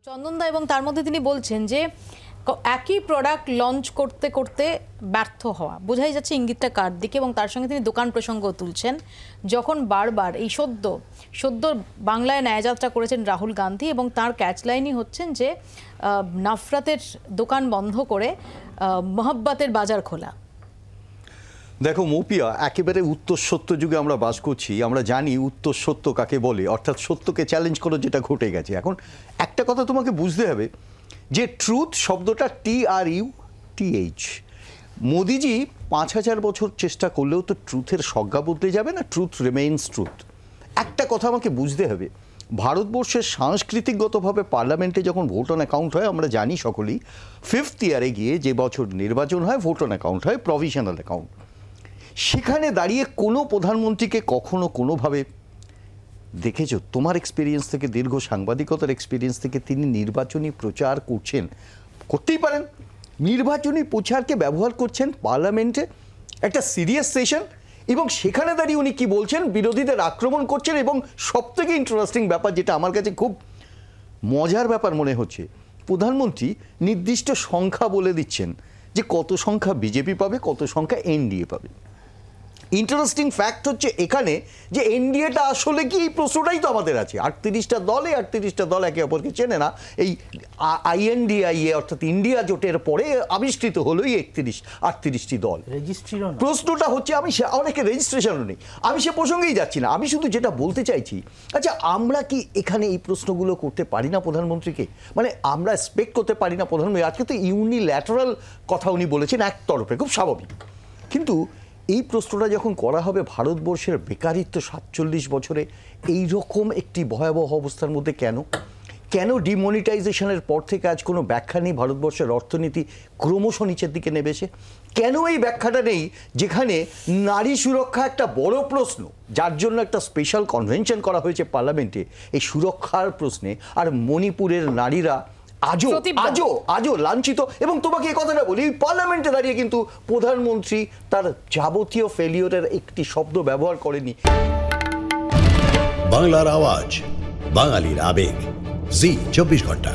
চন্দনদা এবং তার মধ্যে তিনি বলছেন যে একই প্রোডাক্ট লঞ্চ করতে করতে ব্যর্থ হওয়া বোঝাই যাচ্ছে ইঙ্গিতটা কার দিকে, এবং তার সঙ্গে তিনি দোকান প্রসঙ্গ তুলছেন যখন বারবার এই সদ্য বাংলায় ন্যায়যাত্রা করেছেন রাহুল গান্ধী এবং তার ক্যাচলাইনই হচ্ছেন যে নাফরাতের দোকান বন্ধ করে মহব্বতের বাজার খোলা। দেখো মৌপিয়া, একেবারে উত্তর সত্য যুগে আমরা বাস করছি। আমরা জানি উত্তর সত্য কাকে বলে, অর্থাৎ সত্যকে চ্যালেঞ্জ করে যেটা ঘটে গেছে। এখন একটা কথা তোমাকে বুঝতে হবে যে ট্রুথ শব্দটা TRUTH। মোদিজি 5000 বছর চেষ্টা করলেও তো ট্রুথের সংজ্ঞা বদলে যাবে না। Truth remains truth. একটা কথা আমাকে বুঝতে হবে, ভারতবর্ষের সাংস্কৃতিকগতভাবে পার্লামেন্টে যখন ভোট অন অ্যাকাউন্ট হয়, আমরা জানি সকলেই 5th ইয়ারে গিয়ে যে বছর নির্বাচন হয় ভোট অন অ্যাকাউন্ট হয়, প্রভিশনাল অ্যাকাউন্ট। সেখানে দাঁড়িয়ে কোনো প্রধানমন্ত্রীকে কখনো কোনোভাবে দেখেছো তোমার এক্সপিরিয়েন্স থেকে, দীর্ঘ সাংবাদিকতার এক্সপিরিয়েন্স থেকে, তিনি নির্বাচনী প্রচার করছেন? করতেই পারেন। নির্বাচনী প্রচারকে ব্যবহার করছেন পার্লামেন্টে, একটা সিরিয়াস সেশন, এবং সেখানে দাঁড়িয়ে উনি কী বলছেন, বিরোধীদের আক্রমণ করছেন। এবং সবথেকে ইন্টারেস্টিং ব্যাপার, যেটা আমার কাছে খুব মজার ব্যাপার মনে হচ্ছে, প্রধানমন্ত্রী নির্দিষ্ট সংখ্যা বলে দিচ্ছেন যে কত সংখ্যা বিজেপি পাবে, কত সংখ্যা এনডিএ পাবে। ইন্টারেস্টিং ফ্যাক্ট হচ্ছে এখানে যে এনডিএটা আসলে কি, এই প্রশ্নটাই তো আমাদের আছে। 38টা দলে 38টা দল একে অপরকে চেনে না। এই INDIA অর্থাৎ ইন্ডিয়া জোটের পরে আবিষ্কৃত হলো এই 38টি দল। প্রশ্নটা হচ্ছে, আমি অনেকে রেজিস্ট্রেশনও নেই, আমি সে প্রসঙ্গেই যাচ্ছি না। আমি শুধু যেটা বলতে চাইছি, আচ্ছা আমরা কি এখানে এই প্রশ্নগুলো করতে পারি না প্রধানমন্ত্রীকে? মানে আমরা এক্সপেক্ট করতে পারি না প্রধানমন্ত্রী, আজকে তো ইউনিল্যাটারাল কথা উনি বলেছেন একতরফে, খুব স্বাভাবিক। কিন্তু এই প্রশ্নটা যখন করা হবে, ভারতবর্ষের বেকারিত্ব 47 বছরে এই রকম একটি ভয়াবহ অবস্থার মধ্যে কেন ডিমনিটাইজেশনের পর থেকে আজ কোনো ব্যাখ্যা নেই ভারতবর্ষের অর্থনীতি ক্রমশ নিচের দিকে নেমেছে? কেন এই ব্যাখ্যাটা নেই যেখানে নারী সুরক্ষা একটা বড় প্রশ্ন, যার জন্য একটা স্পেশাল কনভেনশন করা হয়েছে পার্লামেন্টে এই সুরক্ষার প্রশ্নে, আর মণিপুরের নারীরা আজও লাঞ্ছিত? এবং তোমাকে এই কথাটা বলি, পার্লামেন্টে দাঁড়িয়ে কিন্তু প্রধানমন্ত্রী তার যাবতীয় ফেলিওরের একটি শব্দ ব্যবহার করেনি। বাংলার আওয়াজ, বাঙালির আবেগ, জি 24 ঘন্টা।